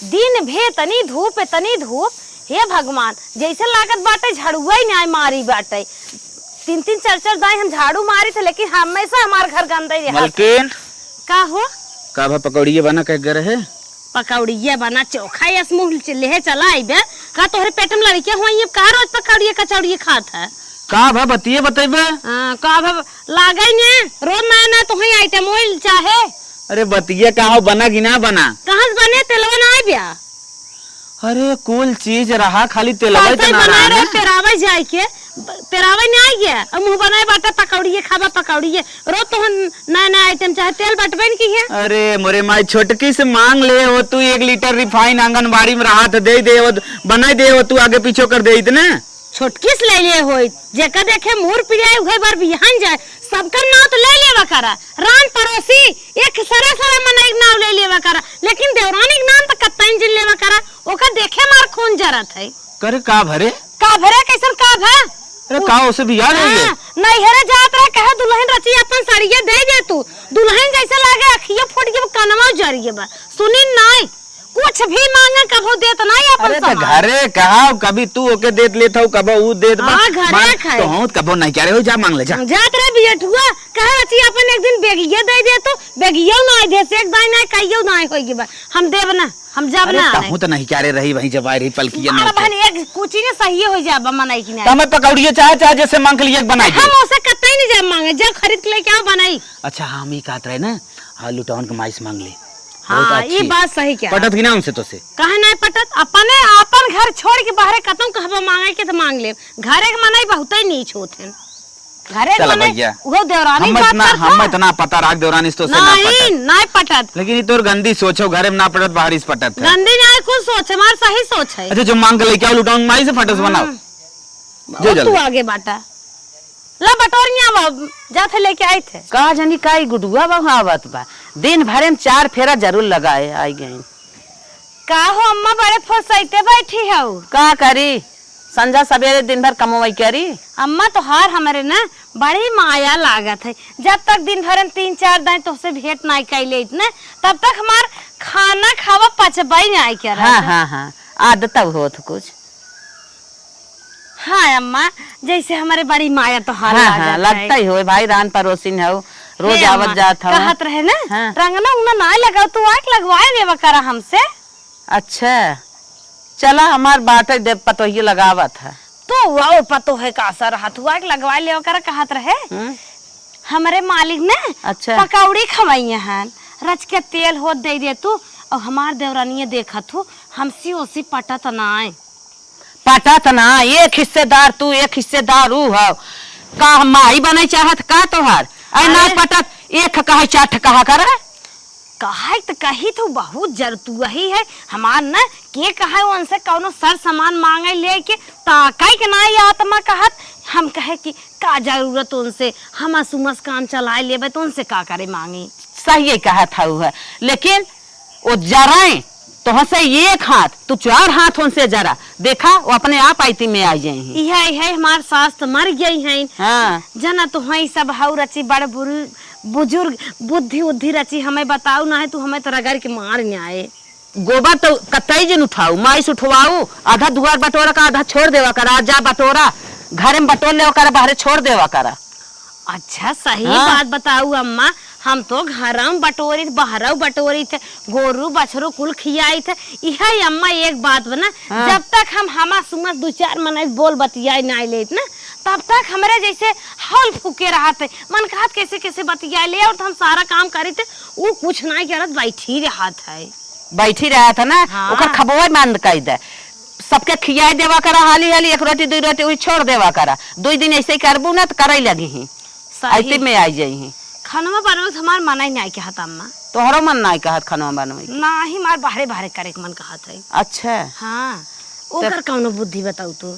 दिन भे तनी धूप। हे भगवान, जैसे लागत बाटे झड़ुआ ही नहीं मारी बाटे। 3-3 4-4 दाई हम झाड़ू मारी थे, लेकिन हमेशा हमार घर गंदा ही रहा। मलकिन का हो? का भा पकौड़िए बना के गर है? पकौड़िया बना चोखा या मुंह ले चला आइबे का तोहरे पेट में लड़के होई का रोज पकौड़िया कचौड़िया खात है? का भा बतिए बतेबे? हां का भा लागई ने रोज ना तो ही आइटम ओइल चाहे। अरे बतिए का हो बना कि ना बना? कहां से बने तेलवा ना आइबे? अरे कुल चीज रहा खाली तेलवा तो ना रहा। पेरावे जाए के पेरावे नहीं आई गया और मुंह बनाए बाटा पकौड़िए खाबा पकौड़िए रोज तो नया आइटम चाहे तेल बटबे की है। अरे मोरे माई छोटकी से मांग ले हो तू 1 लीटर रिफाइन आंगनबाड़ी में रहा था दे हो बना दे हो तू आगे पीछे कर दे इतने छोटकी से ले लिए होई जेका देखे मोर पियाए उहे बार बिहान जाए सबका नाम तो ले लेवा करा। रान पड़ोसी एक सारा मनाई नाम ले लेवा करा, लेकिन देवरानी के नाम तो कत्तन जिन लेवा करा ओका देखे मार खून जरत है। करे का भरे कैसन का भा? अरे का उसे भी याद है नहीं हेरे जात रहा कहे दुल्हन रची अपन साड़िया दे दे तू दुल्हन जैसे लागे अखिया फूट के कनवा जरिए बा सुनी नहीं कुछ भी मांगे कबो देत नहीं अपन अरे तो घरे कहा कभी तू ओके देत लेत हो कबो ऊ देत बा घरे खाए तो हूं कबो नहीं करे हो जा मांग ले जा जात रे बियठुआ कहे रची अपन एक दिन बेगिया दे दे तो बेगिया नहीं दे से एक दाई नहीं कहियो नहीं होई बा हम देब ना हम जब ना हूं तो नहीं करे रही वहीं जब आई रही पलकिया ना बहन एक कुछ ही ने सही हो जाबा मनाई की नहीं तो मैं पकौड़िए चाहे जैसे मांग लिए बनाई हम उसे कतई नहीं जब मांगे जब खरीद के लेके आओ बनाई। अच्छा हम ही कहत रहे ना आलू टाउन के माइस मांग ले। हाँ ये बात सही क्या पटत की ना उनसे तो से कहे नहीं पटत अपने अपन घर छोड़ के बाहर कतौ कहबा मांगे के तो मांग ले घरे के मनाई बहुत ही नीच होथे घरे के मनाई वो देवरानी बात करता हम इतना पता राख देवरानी तो से नहीं पटत लेकिन तोर गंदी सोचो घरे में ना पटत बाहर इस पटत गंदी नहीं कुछ सोच मार सही सोच है। अच्छा जो मांग के लेके आओ लुटाऊं माई से फटस बनाओ जो तू आगे बाटा ला बटोरिया जाते लेके आए थे का जानी काई गुडुआ बहावत बा दिन भरे में 4 फेरा जरूर लगाए आई गई का हो अम्मा बड़े फसैते बैठी हो का करी संजा सवेरे दिन भर कमवाई करी। अम्मा तो हार हमारे ना बड़ी माया लागत है जब तक दिन भर में 3-4 दिन तो से भेंट नहीं कैले इतने तब तक हमार खाना खावा पचबाई नहीं कर हाँ हाँ हाँ आदत होत कुछ। हाँ अम्मा जैसे हमारे बड़ी माया तो हार हाँ हाँ लगता ही हो भाई रान पड़ोसिन हो रोज आवत जात हो कहत रहे ना हाँ। रंगना उंगना ना लगाओ तो आके लगवाए देवा करा हमसे। अच्छा चला हमार बाटे दे पतोही लगावत है तो वो पतो है का असर हाथ हुआ के लगवाए ले कर कहत रहे हमारे मालिक ने अच्छा पकौड़ी खवाई हैं रच के तेल हो दे दे तू और हमार देवरानी देखत हो हमसी ओसी पटत ना पटत ना एक हिस्सेदार तू एक हिस्सेदार ऊ हो का माई बने चाहत का तोहार अरे ना पटत एक कहा चाठ कहा कर कहा तो कही तो बहुत जर तू वही है हमार ना के कहा उनसे कौनो सर सामान मांगे लेके ताकई के ना आत्मा कहत हम कहे कि का जरूरत उनसे हम सुमस काम चलाए लेबे तो उनसे का करे मांगी। सही कहा था है लेकिन वो जराए तो हंसे एक हाथ तू 4 हाथ उनसे जरा देखा वो अपने आप आईती में आ जाए है हमार सास तो मर गई है। हाँ जना तो वही सब हाउ रची बड़ बुजुर्ग बुद्धि उद्धि रची हमें बताऊ ना है तू हमें तो रगड़ के मार न आए गोबर तो कतई जन उठाऊ माइस उठवाऊ आधा दुआर बटोरा का आधा छोड़ देवा करा जा बटोरा घर में बटोर ले कर बाहर छोड़ देवा करा। अच्छा सही बात बताऊ अम्मा हम तो घर में बटोरी बाहर बटोरी थे गोरू बछरू कुल खियाई थे यही अम्मा एक बात बना जब तक हम हमा सुमस 2-4 मन बोल बतियाई नहीं लेत ना तब तक हमारे जैसे हौल फूके रहा थे मन कहत कैसे कैसे बतियाई ले और हम सारा काम करी थे वो कुछ नहीं करत बैठी रहा था ना हाँ। ओकर खबोई बंद कर दे सबके खियाई देवा करा हाली हाली 1 रोटी 2 रोटी वही छोड़ देवा करा 2 दिन ऐसे ही करबू ना तो करे लगी ही आते में आ जाई खाना बनवे हमार मन ही नहीं कहत अम्मा तोहरो मन नहीं कहत खाना बनवे ना ही मार बाहरे बाहरे करे के मन कहत है। अच्छा हाँ ओकर कौनो बुद्धि बताऊ तो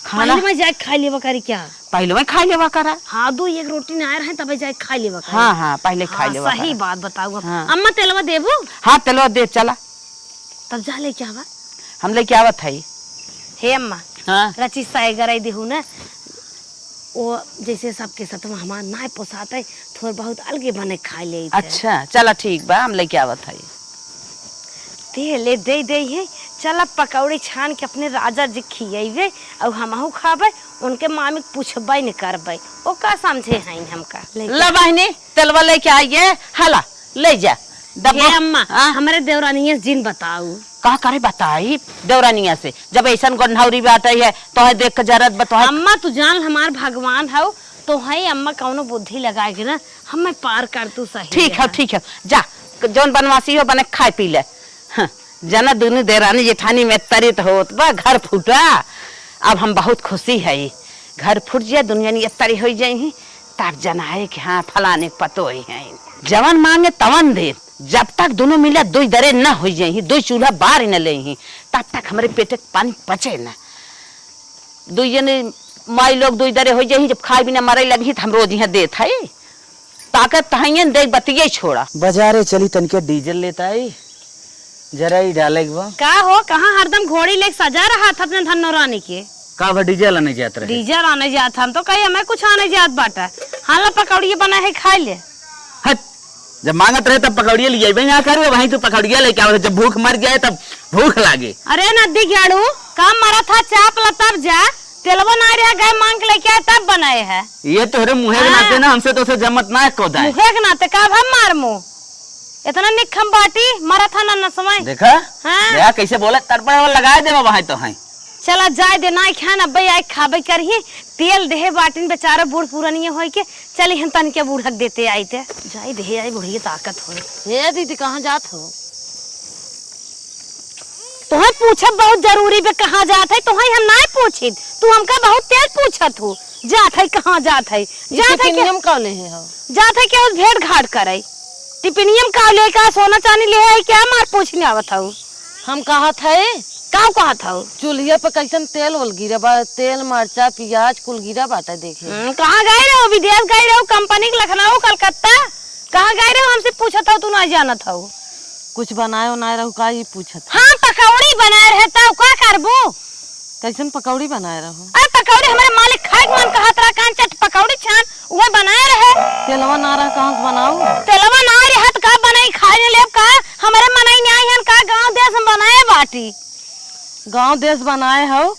खाना में जाए खा लेवा करी क्या पहले में खा लेवा करा हाँ 2-1 रोटी ना आए रहे तब जाए खा लेवा करा हाँ हाँ पहले खा लेवा सही बात बताऊ हाँ। अम्मा तेलवा देबू हाँ तेलवा दे चला तब जा ले क्या हम लेके आवत है हे अम्मा हाँ रची साई गराई देहू ना वो जैसे सबके साथ हमार ना पोसात है थोड़ा बहुत अलगे बने खा ले। अच्छा चला ठीक बा हम लेके आवत है तेल दे दे है। चल पकौड़ी छान के अपने राजा जी खियेबे और हमहू खाबे, उनके मामी पूछबे नहीं करबे, ओ का समझे हैं हमका। ला बहनी तेलवा लेके आइए, हाला ले जा हे अम्मा हमारे देवरानिया जिन बताऊ का करे बताई देवरानिया से, जब ऐसा गन्हौरी बाटे है तो है देख के जरत बता। अम्मा तू जान हमार भगवान हो तो है अम्मा कौनो बुद्धि लगा के ना हमें पार कर तू सही। ठीक है जा जौन बनवासी हो बने खाए पी ले। जना दोनों देरानी जेठानी में तरित होत बा घर फूटा। अब हम बहुत खुशी है, घर फूट जाए दुनिया ने तरी हो जाए तब जनाए कि हाँ फलाने के पतो है। जवन मांगे तवन दे, जब तक दोनों मिले दो दरे न हो जाए, दो चूल्हा बाहर न ले तब तक हमारे पेट पानी पचे न। दो जने माई लोग दो दरे हो जाए, जब खाए बिना मरे लगी तो हम रोज यहाँ देत है ताकत तहाइए दे बतिये छोड़ा। बाजारे चली तनके डीजल लेता है जरा ही डाले का हो कहाँ हरदम घोड़ी लेके सजा रहा था अपने धनो रानी के का डीजल आने जाते रहे। डीजल आने जाता हम तो कही हमें कुछ आने जात बाटा। हाँ ला पकौड़िया बना है खा ले। हट जब मांगत रहे तब पकौड़िया ले जाए यहाँ कर वहीं तू पकौड़िया लेके आओ, जब भूख मर जाए तब भूख लागे। अरे नदी गेड़ू काम मरा था चाप ला तब जा, तेलवा ना रहा गए मांग के लेके आए तब बनाए है। ये तोहरे मुँहे के नाते ना हमसे तो जमत ना है कोदा है। मुँहे के नाते का हम मार मुँह इतना निखम बाटी मरा था ना समय देखा हाँ? कैसे बोले तड़पड़ लगाए दे वहाँ तो है। चला जाए दे ना खान अब आए खाबे करिए तेल देहे बाटिन बेचारा बूढ़ पुरानी हो के चली हम तन के बूढ़क देते आई थे जाए देहे आई बुढ़िया ताकत हो। हे दीदी कहाँ जात हो? तुम्हें पूछब बहुत जरूरी बे कहाँ जात है, तुम्हें हम ना पूछित तू हमका बहुत तेज पूछत हो जात है कहाँ जात है। जात है नियम कौन है हो? जात है क्या उस भेड़ घाट करे टिपिनियम का ले का सोना चांदी ले आई क्या मार पूछने आवत हूँ। हम कहा थे काऊ कहा था चूल्हे पे कैसन तेल वल गिरा बा, तेल मरचा प्याज कुल गिरा बाटा देखे। कहाँ गए रहो विदेश गए रहो कंपनी के लखनऊ कलकत्ता कहाँ गए रहो हमसे पूछा था तू ना जाना था। कुछ बनाए बनाए रहो का ये पूछत। हाँ पकौड़ी बनाए रहता क्या करबो कैसन पकौड़ी बनाए रहो? पकौड़ी हमारे मालिक खाए मन कहा तरह कान चट पकौड़ी छान वो बनाए रहे। तेलवा ना रहा कहाँ से बनाऊ? तेलवा ना रहा तो का बनाई खाए ले का हमारे मनाई नहीं हन का गांव देश में बनाए बाटी। गांव देश बनाए हो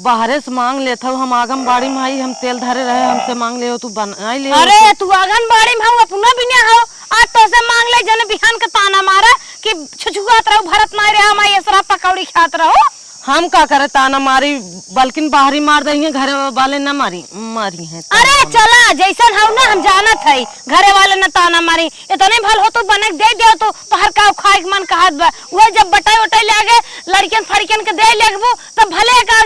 बाहरे से मांग लेता हूँ। हम आंगनबाड़ी में आई हम तेल धरे रहे हमसे मांग ले तू बनाई ले। अरे तू आंगनबाड़ी में हो अपना भी नहीं हो आज तो से मांग ले जन बिहान का ताना मारा कि छुछुआत रहो भरत ना रहा मैं ऐसा पकौड़ी खात रहो। हम का करे ताना मारी बल्कि बाहरी मार देंगे घर वाले न मारी है। अरे चला जैसा हो ना हम जानत है घरे वाले न ताना मारी इतने भल हो तो बने दे दे तो हर का खाए के मन कहत बा वो जब बटाई उटाई लागे लड़कियन फड़कियन के दे लगबो तब भले का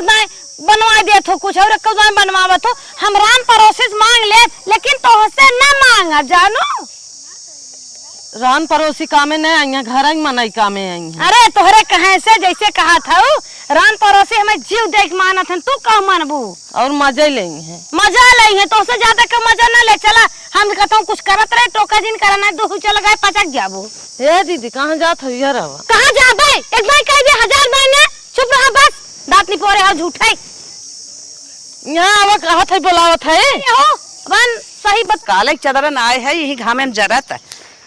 बनवा दे तो कुछ और कौन बनवावत हो। हम राम परोसिस मांग ले लेकिन तोहसे न मांगा जानो। रान पड़ोसी कामे नहीं आई घर आई मनाई कामे आई है। अरे तोहरे कहे से जैसे कहा था रान पड़ोसी हमें जीव देख मानत है तू कह मानबू और मजा ही लेंगे है। मजा ले है तो से ज्यादा का मजा ना ले चला हम कहता हूँ कुछ करत रहे टोका दिन करना दो चल गए पचक जाबू। ए दीदी कहाँ जात हो यार? कहाँ जाबे एक बार कह दे 1000 महीने चुप रहा बस दांत नहीं पोरे हो झूठे यहाँ आवा कहत है बुलावत है हो बन सही बात काले चदरन आए है यही घामे में जरत है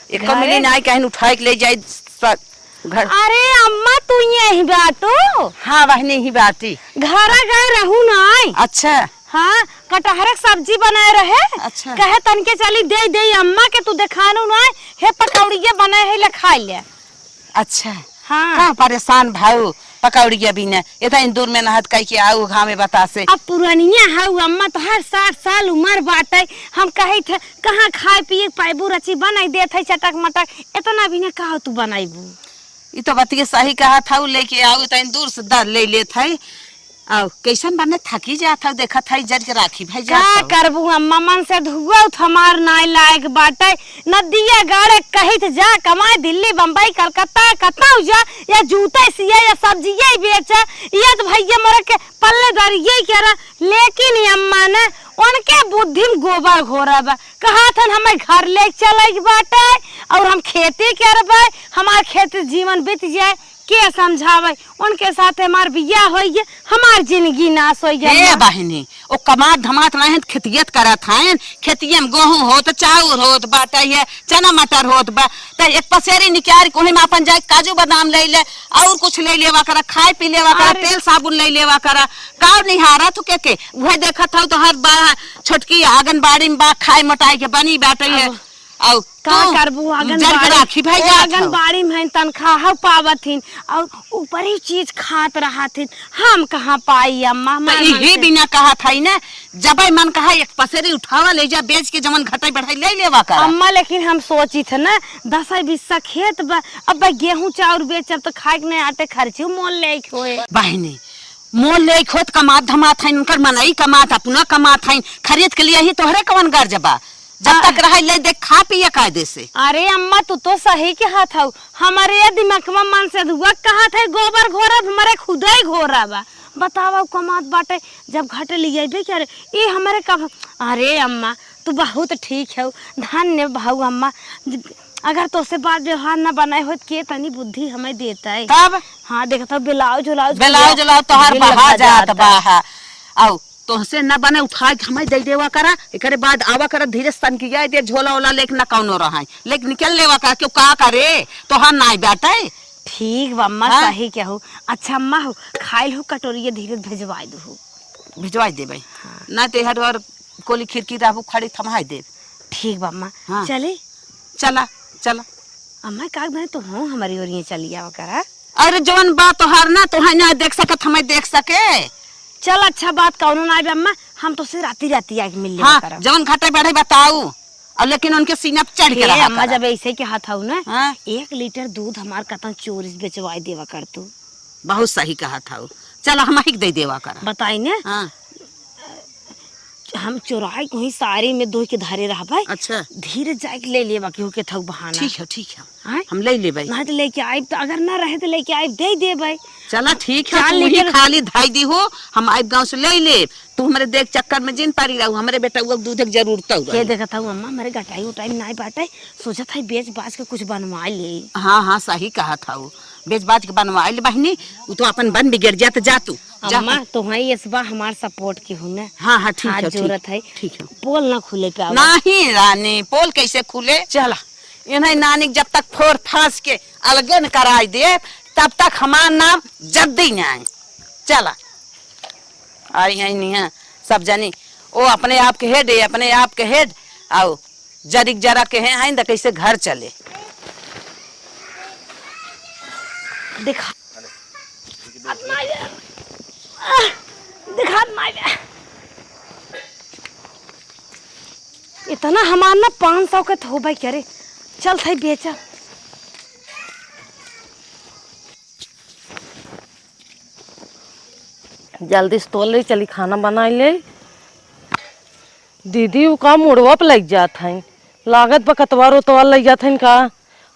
एक मिली ना कहीं उठाए के ले जाए घर। अरे अम्मा तू यही बाटो? हाँ वही ही बाती घर गए रहू ना। अच्छा हाँ कटहरक सब्जी बनाए रहे। अच्छा कहे तन के चली दे दे अम्मा के तू देखानू ना हे पकौड़िया बनाए है ले खाई ले। अच्छा हाँ कहाँ परेशान भाऊ पकौड़िया भी न इतना दूर में नहत कह के आओ घामे बता से। अब पुरानिया हाउ अम्मा तो हर 60 साल उम्र बाटे हम कहे थे कहाँ खाए पिए पाइबू रची बनाई दे थे चटक मटक इतना भी न कहा तू बनाईबू। ये तो बतिया सही कहा था लेके आओ इतना दूर से दर ले ले थे आओ कैसन बने थकी जात था देखा था जज के राखी भाई जा का करबू अम्मा मन से धुआ हमार नाई लायक बाटे नदिया गाड़े कही थे जा कमाए दिल्ली बम्बई कलकत्ता कतना जा या जूते सिया या सब्जियां बेचा ये तो भैया मर के पल्लेदारी यही कह रहा लेकिन अम्मा ने उनके बुद्धि में गोबर घोरा बा कहा था हमें घर ले चले बाटे और हम खेती करबे हमार खेती जीवन बीत जाए के समझावे उनके साथ हमार बिया होई हमार जिंदगी नाश होई ए बहिनी ओ कमात धमात रहे खेतियत करत हैं खेतिये में गेहूं होत चाउर होत बाटे है चना मटर होत बा त एक पसेरी निकाल कोही में अपन जाए काजू बादाम ले ले और कुछ ले लेवा कर खाए पी लेवा कर तेल साबुन ले लेवा कर का निहारा तू के वह देखत हो तो हर बा छोटकी आंगनबाड़ी में बा खाए मोटाई के बनी बाटे है औ का करबू आंगनबाड़ी में तनख्वाह पावथिन और ऊपर ही चीज खात रहथिन हम कहाँ पाई अम्मा यही बिना कहा था ना जब मन कहा एक पसेरी उठावा ले जा बेच के जमन घटाई बढ़ाई ले लेवा कर अम्मा लेकिन हम सोची थे ना 10-20 खेत बा अब गेहूं चाउर बेचब तो खाए नहीं आटे खर्चे मोल ले खोए बहनी मोल ले खोत कमात धमात है उनकर मनई कमात अपना कमात है खरीद के लिए ही तोहरे कवन गर्जबा जब तक रह ले देख खा पिए कायदे से। अरे अम्मा तू तो सही कहा था हमारे दिमाग में मन से दुआ कहा था गोबर घोरा हमारे खुद ही घोरा बा बतावा कमात बाटे जब घटे लिए क्या ये हमारे कब अरे अम्मा तू बहुत ठीक है धन्य भाऊ अम्मा अगर तो से बात व्यवहार न बनाए हो के तनी बुद्धि हमें देता है तब हाँ देखा ब्लाउज तो हर बहा जात बा आओ तोहसे न बने उठा के हमें दे देवा करा एकरे बाद आवा करा धीरे स्तन की जाए दे झोला ओला लेक न कौनो रहा लेक निकल लेवा करा क्यों का करे तो हर नाई बैठे ठीक बा अम्मा सही क्या हो अच्छा अम्मा हो खाइल हो कटोरी धीरे भेजवाई दो भिजवाई दे भाई ना ते हर और कोली खिड़की रहबू खड़ी थमाई दे ठीक बा अम्मा हाँ। चले चला चला अम्मा का बने तो हो हमारी ओर चली आवा करा अरे जवन बात तो हर ना तो है ना देख सकत हमें देख सके चल अच्छा बात कौनो ना अम्मा हम तो से राती आके मिल लिया हाँ, जवन घटे बढ़े बताऊ और लेकिन उनके सीना पे चढ़ के रहा अम्मा जब ऐसे के हाथ हो ना हाँ? 1 लीटर दूध हमार कतन चोरी बेचवाई देवा कर तू बहुत सही कहा था चलो हम ही दे देवा कर बताई ने हाँ। हम चोराई कहीं सारी में दो के धारे रहा भाई अच्छा धीरे जाके ले लेवा केहू के थक बहाना ठीक है हाँ? हम ले ले भाई ना तो लेके आए तो अगर ना रहे तो लेके आए दे दे भाई चला ठीक है 4 तू ही लीटर खाली धाई दी हो हम आइब गांव से ले ले तू हमारे देख चक्कर में जिन पारी रहू हमारे बेटा वो दूध की जरूरत हो ये देखा था अम्मा हमारे गटाई उटाई नहीं बाटे सोचा था बेच बाच के कुछ बनवा ले हाँ सही कहा था वो बेच बाज के बनवा ले बहनी वो तो अपन बन बिगड़ जात जा तू अम्मा तुम्हारी इस बार हमार सपोर्ट की हूँ ना हाँ ठीक है जरूरत है ठीक है पोल ना खुले पे नहीं रानी पोल कैसे खुले चला इन्हें नानी जब तक फोर फांस के अलगन कराई दे तब तक हमारा नाम जद्दी न आए चला आई है नहीं है सब जानी ओ अपने आप के हेड है अपने आप के हेड आओ जरिक जरा के हैं तो कैसे घर चले दिखा इतना हमार ना 500 के हो भाई करे चल थे बेचा जल्दी से तोल रही चली खाना बना ले दीदी वो का मुड़वा पे लग जात है लागत पर कतवार उतवार लग जात है का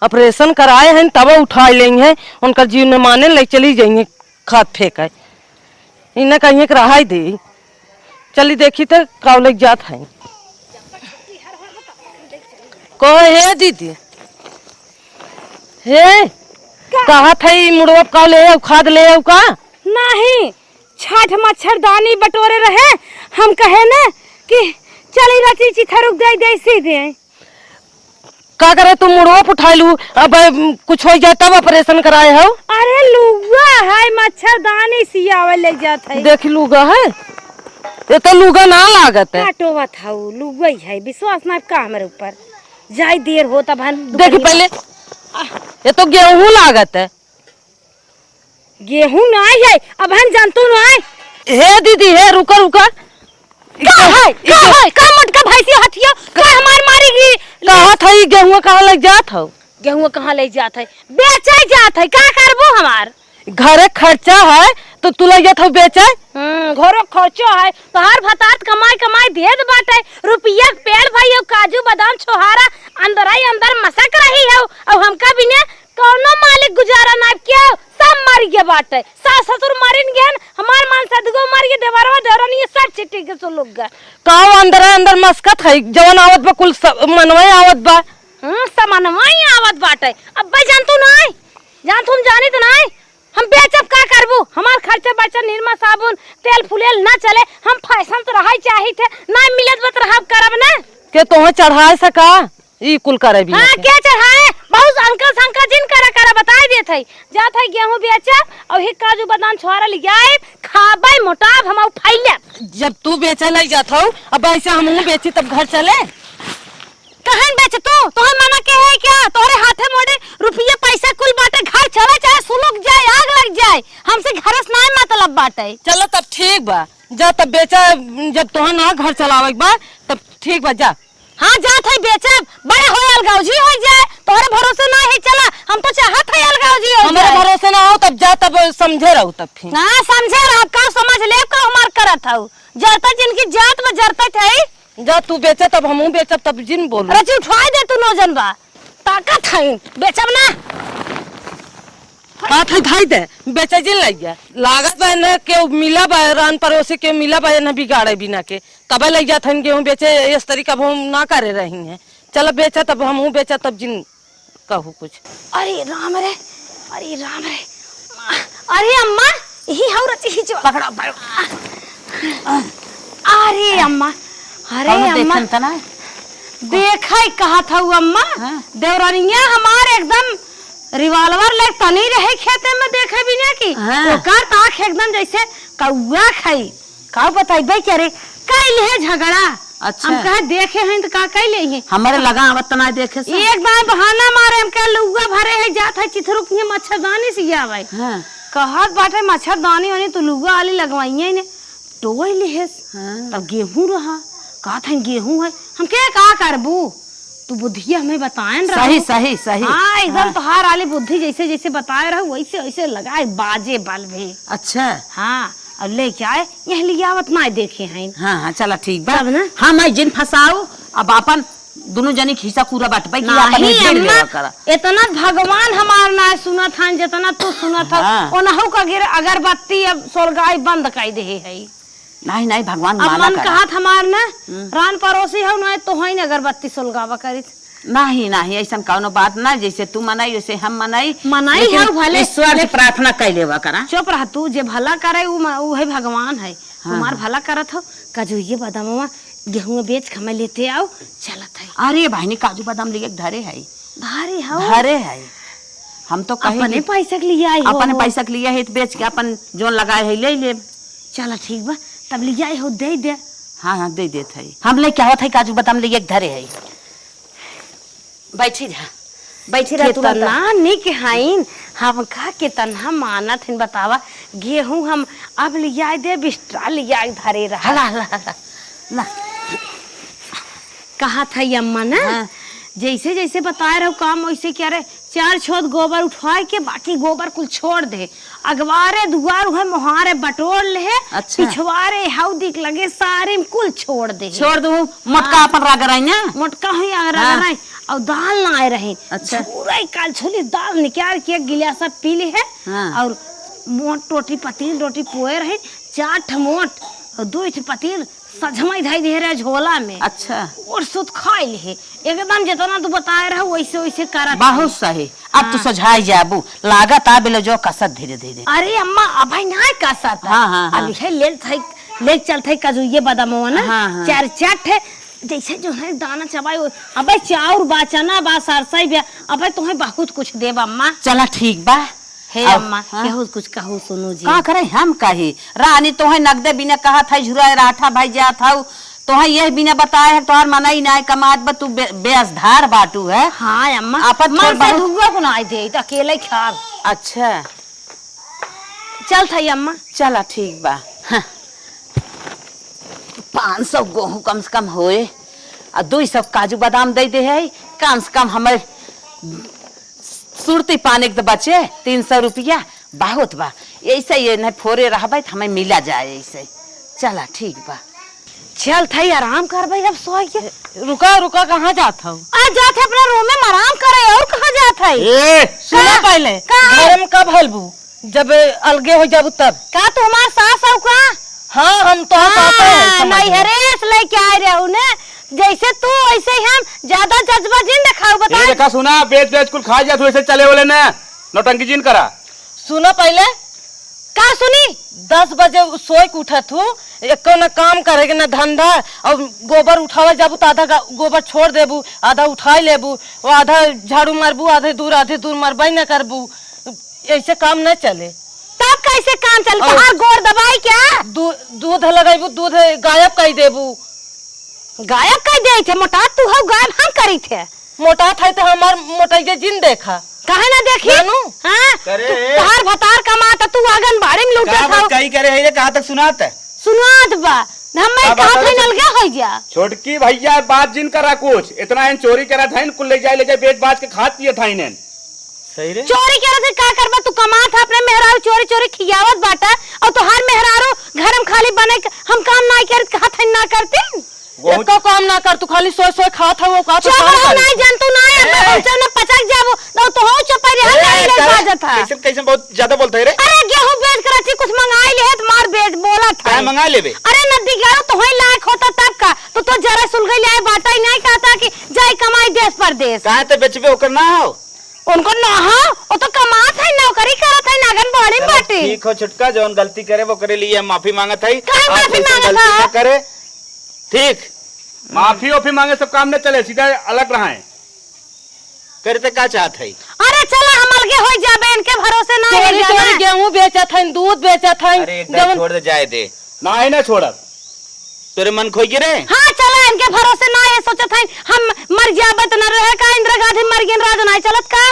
ऑपरेशन कराए हैं तब उठा लेंगे हैं उनका जीव ने माने ले चली जाएंगे खाद फेंक है इन्हें कहीं रहा दे चली देखी तो का लग जात है को हे दीदी हे कहा था मुड़वा का ले खाद ले का नहीं छठ मच्छरदानी बटोरे रहे हम कहे ना कि चली रची चिथा रुक जाए दे सीधे का करे तुम मुड़वा उठा लू अब कुछ हो जाए तब ऑपरेशन कराए हो अरे लुगा है मच्छरदानी सियावे ले जात है देख लूगा है ये तो लूगा ना लागत है काटोवा था लुगा ही है विश्वास ना का हमारे ऊपर जाए देर हो तब हम देख पहले ये तो गेहूं लागत है गेहूं नहीं है अब हम जानतो नहीं हे दीदी हे रुका रुका का मटका भैंसी हथिया का हमार मारेगी कहा था ये गेहूं कहाँ लग जात हो गेहूं कहाँ ले जात है बेचे जात है का करबो हमार घरे खर्चा है तो तू ले जात हो बेचे घरो खर्चो है तो हर भतात कमाई देत बाटे रुपया पेड़ भाई काजू बादाम छोहारा अंदर आई अंदर मसक रही है और हमका भी ने कौनो मालिक गुजारा ना किया सब मर गए बाटे सास ससुर मारिन गए हमार मान सदगो मार के देवरवा देरनी सब चिट्टी के सो लोग गए काओ अंदर अंदर मस्कत है जवन आवत बा कुल मनवई आवत बा समनवाई आवत बाटे अब भाई जान तू नहीं जान तुम जानी तो नहीं हम बेचब का करबू? हमार खर्चा बर्चा निरमा साबुन तेल फुलेल ना चले, हम फैशन तो रहा चाहिए थे ना मिलत बत रहब करब ना के तोहे चढ़ाए सका ई कुल करे भी हां के चढ़ाए बहुत अंकल संकल जिन करा बताई देत है जात है गेहूं बेचब और ही काजू बादाम छोरा ले जाए खाबै मोटाब हम फैले। जब तू बेचे लग जात हो अब ऐसे हमहू बेची तब घर चले कहन बेच तोहे मना के है क्या? तोरे हाथे मोड़े रुपये पैसा कुल बाटे घर चला चाहे सुलग जाए आग लग जाए हमसे घर से ना मतलब बाटे। चलो तब ठीक बा जा तब बेचा जब तोहे ना घर चलावे बा तब ठीक बा जा। हाँ जात है बेचब बड़ा हो अलगाव जी हो जाए तोरे भरोसे ना है चला हम तो चाहत है अलगाव जी हो हमारे भरोसे ना हो तब जा तब समझे रहो तब फिर ना समझे रहा का समझ ले का हमार करत हूं जरता जिनकी जात में जरता थे जा तू बेचे तब हमहू बेचब तब जिन बोल रची उठवाई दे तू नौजन बा ताकत है बेचब ना हाथ है धाई दे बेचे जिन लग गया लागत बा न के मिला बा रान परोसे के मिला बा न बिगाड़े बिना के तब लग जात हन गेहूं बेचे इस तरीका हम ना करे रही हैं चलो बेचा तब हमहू बेचा तब जिन कहू कुछ। अरे राम रे अरे अम्मा यही हौ रची ही जो पकड़ो अरे अम्मा देखा कहा था अम्मा देवरानिया हमारे एकदम रिवाल्वर ले तनी रहे खेते में देखे भी ना की ओकर ताख एकदम जैसे कौआ खाई का बताइबे क्या रे कैल है झगड़ा। अच्छा हम कहे देखे हैं तो का कैले हैं हमारे लगा आवत ना देखे से एक बार बहाना मारे हम कह लुआ भरे है जात है चिथरुक में मच्छरदानी से आवे हां कहत बाटे मच्छरदानी होनी तो लुआ वाली लगवाइए ने टोई लेस तब गेहूं रहा का था गेहूं है हम के का करबू तू बुद्धिया हमें बताएन रहा सही सही सही हां एकदम तोहार वाली बुद्धि जैसे जैसे बताए रहा वैसे वैसे लगाए बाजे बल भी। अच्छा हां अब लेके आए यह लियावत ना देखे हैं। हां चला ठीक बा तब ना हां मैं जिन फसाओ अब अपन दोनों जनी खिसा पूरा बांटबे कि अपन ढेर लेवा करा इतना भगवान हमार ना सुनत हन जितना तू सुनत ह ओनहु का गिर अगरबत्ती अब सोलगाई बंद कर दे है नहीं नहीं भगवान अब माना मन कर कहत हमार ना रान पड़ोसी हो ना तो है अगरबत्ती सोलगावा करित नहीं नहीं ऐसा कौनो बात ना जैसे तू मनाई वैसे हम मनाई है भले ईश्वर से प्रार्थना कर लेवा करा। चुप रह तू जे भला करे उ है भगवान है तुम्हार भला करत हो काजू ये बादामवा गेहूं बेच के मैं लेते आओ चलत है। अरे बहनी काजू बादाम लिए धरे है धरे है हम तो कहे अपने पैसा के लिए आई हो अपने पैसा के लिए है तो बेच के अपन जोन लगाए है ले ले चल ठीक बा तब ले जाए हो दे दे। हाँ दे देत है हम ले क्या होत है काजू बादाम लिए धरे है बैठी रह तू ना निक हाइन हम का के तन्हा मानत हन बतावा गेहूं हम अब ले जाए दे बिस्ट्रा ले जाए धरे रहा ला कहा था अम्मा ना जैसे जैसे बताए रहो काम वैसे क्या रे 4 छोद गोबर उठवाए के बाकी गोबर कुल छोड़ दे अगवारे दुआर है मोहारे बटोर ले अच्छा। पिछवारे हाउ दिख लगे सारे कुल छोड़ दू मोटका अपन रगराई ना मोटका है रगराई और दाल ना आए रहे। अच्छा पूरा काल छोली दाल निकाल के गिलास पी ले है और मोट रोटी पतील रोटी पोए रहे 4 मोट और 2 पतील सजमा धाई दे रहे झोला में। अच्छा और सुत खाई ले एकदम जितना तू बताए रहा वैसे वैसे कर बहुत सही अब तू सझाई जाबू लागत आ बेलो जो कसत धीरे धीरे। अरे अम्मा अब ना कसत हाँ अब है ले चल थे काजू ये बादामवा ना 4 चट है जैसे जो है दाना चबाई अबे चाउर बा चना बा सरसई बा अबे तुम्हें बहुत कुछ देब अम्मा। चला ठीक बा हे अम्मा केहू कुछ कहू सुनो जी का करे हम कही रानी तोहे नगदे बिना कहा था झुरा राठा भाई जा था तोहे यह बिना बताए है तोहर मनाई ना कमात बा तू बेअसधार बाटू है। हां अम्मा आपत मन से धुआ बनाई दे त अकेले खाब। अच्छा चल थई अम्मा चला ठीक बा 500 गेहूं कम से कम होए और 200 काजू बादाम दे दे है कम से कम हमारे सुरती पाने के बचे 300 रुपया बहुत बा ऐसे ये नहीं फोरे रहबे तो हमें मिला जाए ऐसे। चला ठीक बा चल थई आराम कर भाई अब सोई के रुका कहाँ जात हो आ जात है अपने रूम में आराम करे और कहाँ जात है सुना पहले घर में कब हलबू जब अलगे हो जाबू तब का तू हमार सास हो का। हाँ हम तो नहीं हरेस लेके आए रहे ने जैसे तू ऐसे ही हम ज्यादा जज्बा जिन दिखाओ बता देखा सुना बेच कुल खा जा तू ऐसे चले बोले ना नौटंकी जिन करा सुनो पहले का सुनी? 10 बजे सोई के उठत हूँ, एको न काम करेगे न धंधा, और गोबर उठावे जाबू तो आधा गोबर छोड़ देबू, आधा उठाई लेबू, वो आधा झाड़ू मारबू, आधे दूर मरबई न करबू, ऐसे काम न चले। तब कैसे काम चल? और- तोहार गोर दबाई क्या? दूध लगाबू, दूध गायब कर देबू। गायब कर दे थे मोटा, तू हो गायब हम करी थे। मोटा था तो हमार मोटाइया जिन देखा काहे ना देखी? जानू? हाँ, करे। तोहार भतार कमाता, तू आंगनबाड़ी में लूटत का हो। कहीं करे है कहाँ तक सुनात है? सुनात बा हमें अब कहा आता था तो- नलगा हो जा। छोटकी भैया बात जिन करा कुछ इतना इन चोरी करा था, कुल ले जाए बेच बाज के खात पिए था इन्हें। सही रे। चोरी करे थे का करबा? तू कमात था अपने मेहरारू चोरी खियावत बाटा, और तोहार मेहरारू घर में खाली बने हम काम ना करत, कहा था ना करते। एको काम ना कर, तू खाली सोच खात हो, का तो चुप काम रहो, कर। नहीं जानतू ना है, पहुंचो ना पचक जाबो, तो हो चुप रह नहीं बाजत था। कैसे कैसे बहुत ज्यादा बोलते रे। अरे गेहूं बेच कर अच्छी कुछ मंगाई ले तो मार बेच बोला था। क्या मंगा लेबे? अरे नदी गाड़ो तो ही लायक होता तब का, तो जरा सुलगई ले बाटा ही नहीं कहता कि जाए कमाई देश परदेश। कहाँ ते बेचबे ओकर ना हो? उनको ना हो, वो तो कमात है, नौकरी करत है, नागन बाड़ी में बाटे। ठीक हो छुटका, जौन गलती करे वो करे लिए माफी मांगत है। काहे आज माफी ऐसे मांगत गलती है? ना करे। ठीक माफी ओफी मांगे सब काम न चले, सीधा अलग रहा है। करते का चाहत है? अरे चला हम अलगे हो जाबे, इनके भरोसे ना चोरी रह जाना। गेहूं बेचत है, दूध बेचत है। अरे एकदम छोड़ दे, जाए दे। ना ही ना छोड़त। तेरे मन खोई गिरे? हाँ चला, इनके भरोसे ना ये सोचत है हम मर जाबे तो न रहे का, इंदिरा गांधी मर गई राज नहीं चलत का।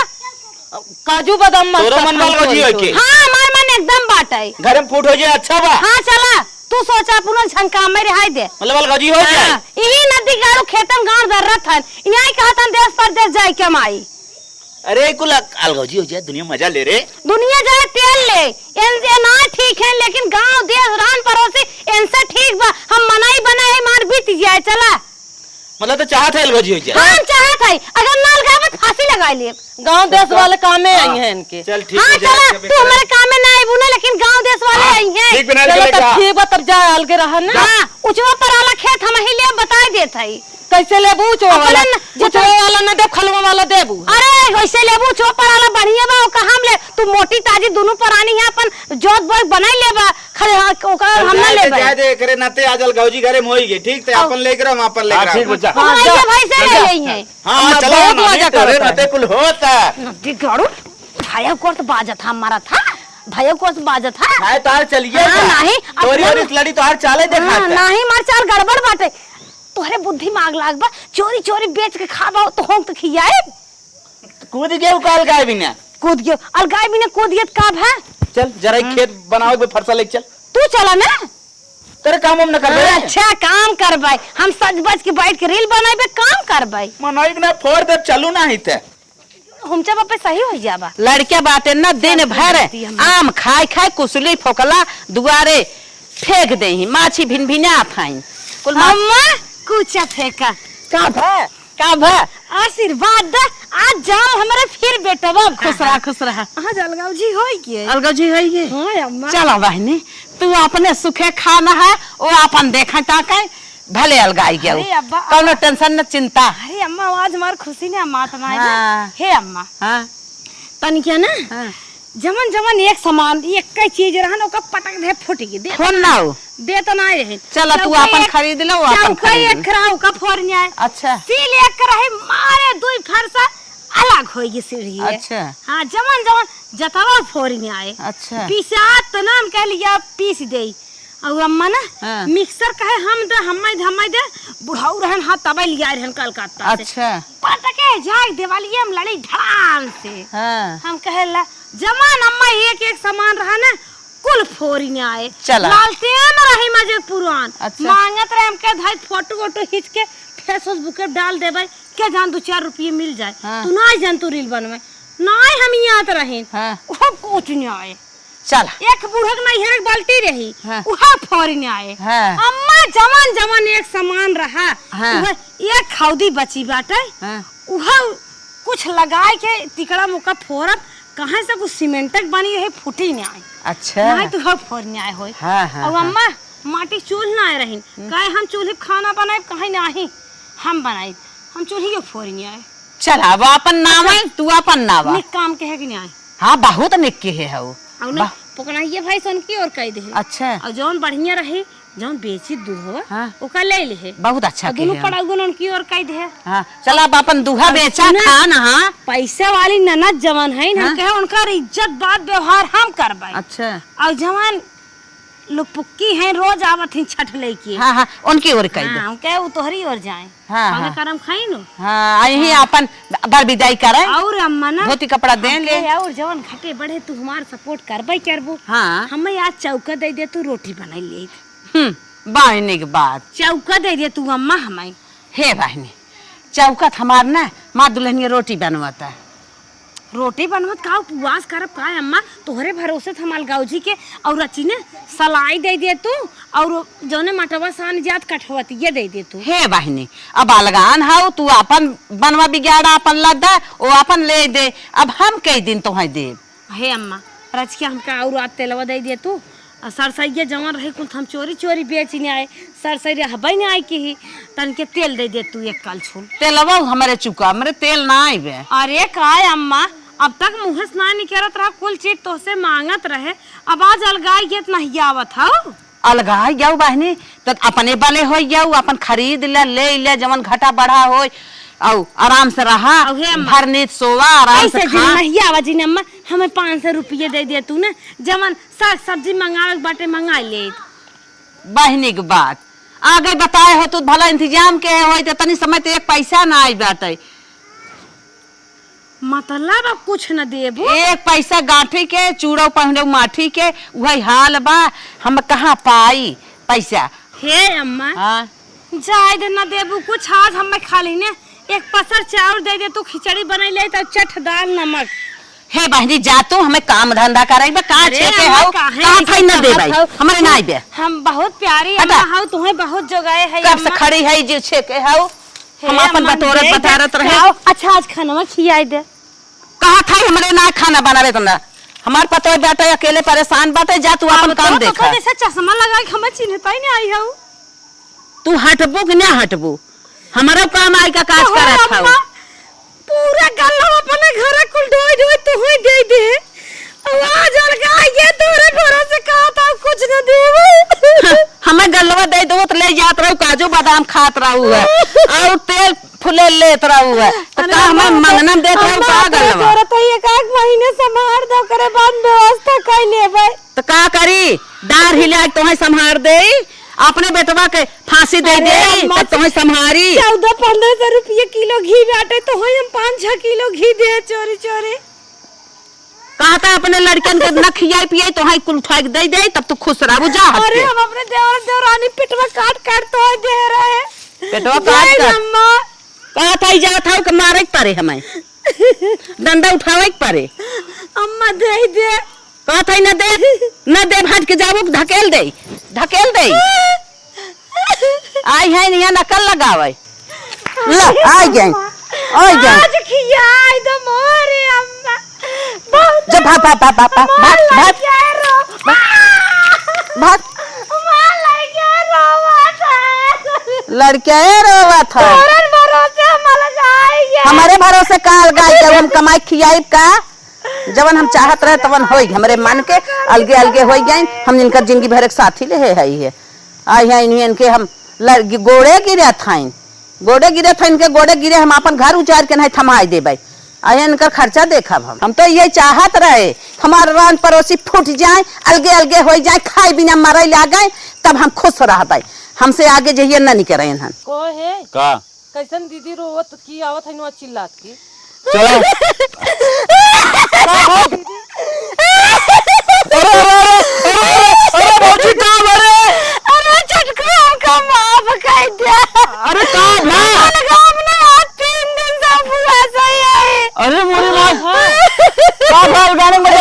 काजू बादाम मस्त तोरो मन खाई वाल जी चोरी होके। चोरी। हाँ हमार मन एकदम बाटे। घर में फूट हो जाए अच्छा बा। हाँ चला, तू सोचा पूरा झंका में रिहाई दे। मतलब अलगजी हो जाए। हाँ, यही नदी गाड़ो खेतम गांव जरूरत है, यही कहतन देश परदेश जाए कमाई। अरे कुल अलगजी हो जाए, दुनिया मजा ले रे। दुनिया जाए तेल ले, इनसे ना ठीक है, लेकिन गांव देश रान पड़ोसी इनसे ठीक बा। हम मनाई बनाए है, मार बीत जाए चला। मतलब तो चाहत है अलगजी हो जाए। हम चाहत है, अगर ना लगावे फांसी लगा ले। गांव देश वाले कामे आई हैं इनके। चल ठीक हाँ हो चला, जाए। तू हमारे काम में ना आई बुना, लेकिन गांव देश वाले आई हैं। ठीक बिना चलो निकले तब का। ठीक बा, तब जा अलगे रहा ना। हाँ, उचवा पर आला खेत हम ही ले बता देत है। कैसे लेबू उचवा वाला? अपने उचवा वाला ना दे, खलवा वाला देबू। अरे वैसे लेबू चोपर वाला बढ़िया बा, ओका हम ले, तू मोटी ताजी दोनों पुरानी है, अपन जोत बोय बनाई लेबा, खले ओका हम ना लेबा। जाए दे करे नाते आज अलगजी घरे मोई गे। ठीक ते अपन लेकर हम अपन हाँ, लेकर ठीक बच्चा। हाँ जा, ये भाई से जा। ले आई है। हाँ चलो बहुत ना, मजा तेरे करता है। नाते कुल होता। नदी गाड़ो भाया को तो बाजा था हमारा था, भाया को तो बाजा था। चाहे तार चलिए हाँ, नहीं, तोरी अपना- और इस लड़ी तो हर चाले देखा हाँ, नहीं मार चाल गड़बड़ बाटे। तोहरे बुद्धि मांग लाग बा, चोरी चोरी बेच के खाबा तो हम तो खियाए। कूद गए उकाल गाय बिना। कूद गयो, अलगाय बिना कूद गयो का है? चल जरा एक खेत बनाओ बे फरसा लेके चल। तू चला ना। तेरे काम हम न कर दे। अच्छा काम करबाई, हम सज बज के बैठ के रील बनाए काम करबाई। मनोई ना फोड़ दे, चलू ना ही ते। हमचा बापे सही हो जाबा। लड़के बाटे न दिन भर आम खाए खाए कुसली फोकला दुआरे फेंक दे ही, माछी भिन भिना थाई कुल अम्मा कुछ फेंका का भा आशीर्वाद दे, आज जाओ हमारे फिर बेटवा। खुश रहा। आज अलगाव जी होई के। अलगा जी है ये। हां अम्मा, चलो बहनी, तू अपने सुखे खाना है, वो अपन देखा ताके भले अलगाई गया। अरे अब्बा, कौनो टेंशन न चिंता। अरे अम्मा आज हमार खुशी ने अम्मा तो नहीं हाँ। हे अम्मा हाँ तनी क्या ना, हाँ। जमन जमन एक समान एक कई चीज रहन ओका पटक दे फूट गई दे फोन ना हो। दे तो नहीं रहे। चलो तू अपन खरीद लो, वो अपन खरीद एक लो। खराउ का फोरन आए। अच्छा सील एक रहे मारे दुई फरसा अलग होई सीढ़ी है। अच्छा हां जमन जमन जतवा फोरन आए। अच्छा पीसात तो नाम कह लिया पीस दे। और अम्मा ना हाँ। मिक्सर कहे हम दे बुढ़ाऊ रहन हां तबे लिया रहन कलकत्ता से। अच्छा पटके जाग दिवाली हम लड़ी ढाल से। हाँ हम कहेला जमान अम्मा एक एक सामान रहा ना कुल फोरी ने आए। चला। लालटेन रही मजे पुरान। अच्छा। मांगत रहे हम के धाई फोटो वोटो खींच के फेसबुक पे डाल देबे के जान 2-4 रुपये मिल जाए। हाँ। तू ना जान तू रील बनवे नहीं हम यहाँ रहे। हाँ वो कुछ नहीं आए। चला एक बूढ़क नहीं है, एक बाल्टी रही। हाँ। वहाँ फोरी ने आए। हाँ। अम्मा जमान जमान एक सामान रहा। हाँ। वह एक खौदी बची बाटे। हाँ वहाँ कुछ लगाए के तिकड़ा मुका फोरत कहाँ से कुछ सीमेंटक बनी रही फूटी नहीं आई। अच्छा नहीं तो हम फोरने आए होई। हाँ हाँ और अम्मा माटी चूल्ह ना आए रही कहे हम चूल्हे पे खाना बनाए कहीं नहीं हम बनाए हम चूल्हे के फोरने आए। चला वो अपन नाम है, तू अपन नाम निक काम के है कि नहीं आए। हाँ बहुत निक्की है वो। और ना पकड़ाइए भाई सन की और कह दे। अच्छा और जौन बढ़िया रही जौन बेची दूध हो हाँ। ओका ले ले। बहुत अच्छा दोनों पड़ाउगन उनकी और कह दे। हाँ चल अब अपन दूहा बेचा सुना- खा ना। हाँ पैसा वाली ननद जवान है हम कहे उनका इज्जत बात व्यवहार हम करवाए। अच्छा और जवान लोग पुक्की हैं रोज आवत हैं छठ लेके। हाँ हाँ उनकी ओर कह दे। हम कहे वो तोहरी ओर जाए। हाँ, हमें हाँ। करम खाई नो। हाँ यही अपन बर विदाई करे और अम्मा ना धोती कपड़ा दे ले। और जवान घटे बढ़े तू हमार सपोर्ट करबे करबो। हाँ हमें आज चौका दे दे तू रोटी बनाई ले। बहनी के बात चौका दे दे तू अम्मा हमें। हे बहनी चौकत हमार ना माँ दुल्हनिया रोटी बनवाता है। रोटी बनवत का उपवास करब का अम्मा तोहरे भरोसे थमाल गाऊजी के और रची ने सलाई दे दे तू और जौने मटवा सान जात कठवती ये दे दे तू। हे बहनी अब अलगान हाउ तू अपन बनवा बिगाड़ा अपन लद्दा वो अपन ले दे। अब हम कई दिन तुम्हें दे। हे अम्मा रच के हमका और रात तेलवा दे दे तू। सरसैया जवान रहे कुल हम चोरी चोरी बेचने आए सरसै रहबे नहीं आई की ही तन के तेल दे दे तू एक कल छुल। तेलवा हमारे चुका मेरे तेल ना आइबे। अरे काय अम्मा अब तक मुँह से ना निकलत रहा कुल चीज तो से मांगत रहे अब आज अलगाई के नहीं आवत हो। अलगा जाऊ बहनी तो अपने बले हो जाऊ अपन खरीद ले जवन घटा बढ़ा हो औ आराम से रहा भर नींद सोवा आराम से खा। नहीं आवाज ने अम्मा हमें 500 रुपये दे दे तू ने जवन साग सब्जी मंगावे बाटे मंगा ले। बहनी के बात आगे बताए हो तो भला इंतजाम के हो तो तनी समय तो एक पैसा ना आई बाटे। मतलब अब कुछ न देबो। एक पैसा गांठी के चूड़ो पहने माठी के वही हाल बा हम कहाँ पाई पैसा। हे अम्मा हाँ जाय दे न देबू कुछ आज हमें खाली ने एक पसर चावल दे दे तू खिचड़ी बनाई ले तो चट दाल नमक। हे बहनी जा तू हमें काम धंधा कराइबे कहाँ अरे छेके अम्मा, हो काहे कहाँ ऐसे थाई न दे कहत भाई हो? हमारे ना आइबे। हम बहुत प्यारी हटा। अम्मा हाउ तुम्हें बहुत जगाए है कब से खड़ी है जो छेके हो हम अपन बटोरत बटारत रहे। अच्छा आज खाना खियाई दे। कहाँ था हमारे ना खाना बनावे तुमरा हमार पतो बेटा अकेले परेशान बाटे जा तू अपन काम देखा। जैसे चश्मा लगा के हमें चिन्हता ही नहीं आई हो। तू हटबू कि ना हटबू हमारा काम आई का काज करत अम्मा, हो। पूरा गल्ला अपने घर कुल ढोई ढोई तू ही दे दे। आवाज अलगा ये तोरे भरोसे कहा था कुछ न देबो। हमें गलवा दे दो तो ले जात रहू काजू बादाम खात रहू है और तेल फुले लेत रहू है तो का हमें मंगनम देत रहू का गलवा। तोरा तो एक आध महीने संभार दो करे बाद व्यवस्था कर लेबे। तो का करी डार हिला के तोहे संभार दे अपने बेटवा के फांसी दे दे अम्मा, तब तोहे संभारी। 1400-1500 रुपये किलो घी बाटे तो हम 5-6 किलो घी दे चोरी चोरी। कहा था अपने लड़कन के न खियाई पियाई तो हाई कुल उठा के दे दे तब तू खुश रहू जा हट अरे के। हम अपने देवर देवरानी पिटवा काट काट तो दे रहे। पेटवा दे काट काट अम्मा कहा था जा था कि मारे के परे हमें डंडा उठावे के परे। अम्मा दे दे। कहा था न दे भाज के जाबो धकेल दे आई है नहीं नकल लगावे ला आई गए आज खियाई दो मोरे अम्मा बहुत जब भाग भाग भाग भाग भाग भाग भाग लड़के रोवा था हमारे भरोसे का अलगाई जब हम कमाई खियाई का जवन हम चाहत रहे तवन होई हमरे मन के अलगे अलगे होई गए हम इनका जिंदगी भर एक साथी ले है आई है इनके हम गोड़े गिरे थाइन इनके गोड़े गिरे हम अपन घर उचार के नहीं थमाई दे भाई आई इनका खर्चा देखा हम तो ये चाहत रहे हमारे रान पड़ोसी फूट जाए अलगे अलगे हो जाए खाए बिना मरे ला गए तब हम खुश रह भाई हमसे आगे जइए न निकले हन को है का कैसन दीदी रोवत की आवत है चिल्लात की चलो अरे चटका हमका माफ कर दे। अरे का हमने आज 3 दिन से बुआ सही है। अरे मोरे माँ का भाल गाने में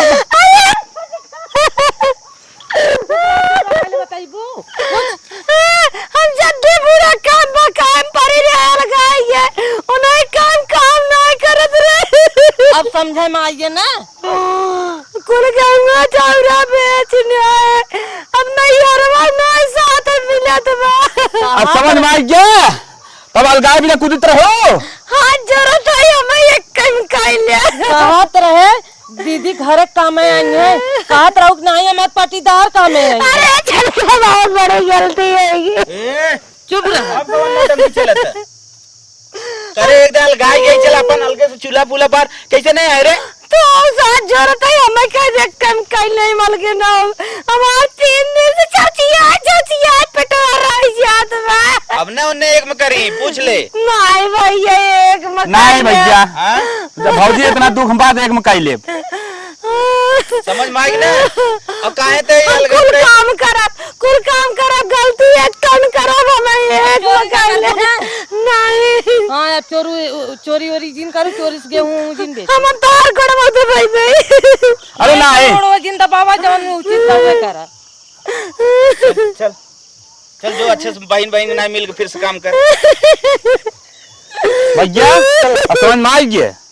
बताइबू हम जद्दी बुरा काम बकाम परी रहे लगाइए उन्हें काम नहीं करत रहे। अब समझे में आइए ना कुल गंगा चावरा बेचने अब नहीं हरवा नहीं साथ मिलत बा। अब समझ में आई गया तब अलगाई बिना कूदत रहो। हाथ जरूरत है हमें एक काम कर ले। कहत रहे दीदी घर काम में आई है, कहत रहो कि नहीं हमारे पाटीदार काम में आई है। अरे चल बहुत बड़ी गलती है। चुप रह। अब कौन मैडम नहीं चलता करे एक दाल गाय गई चल अपन हल्के से चूल्हा पुला पर कैसे नहीं है रे तो साथ जरूरत है हमें कह दे कम कहीं नहीं मल के ना हमारे 3 दिन से चचिया पेटवा रही जात बा। अब ना उन्ने एक में करी पूछ ले नहीं भैया एक मत नहीं भैया जब भौजी इतना दुख हम बात एक में कह ले समझ में आई ना अब काहे ते कुल काम करब गलती एक टन करब हमें एक में कह ले नहीं हाँ यार चोरी वोरी जिन करू, चोरी से गेहूं जिन बेच। हम तोर गड़बड़ दे भाई अरे ना है छोड़ो जिन दबावा जवन उचित तवे करा। चल चल जो अच्छे से बहन बहन ना मिल के फिर से काम कर भैया समझ में आई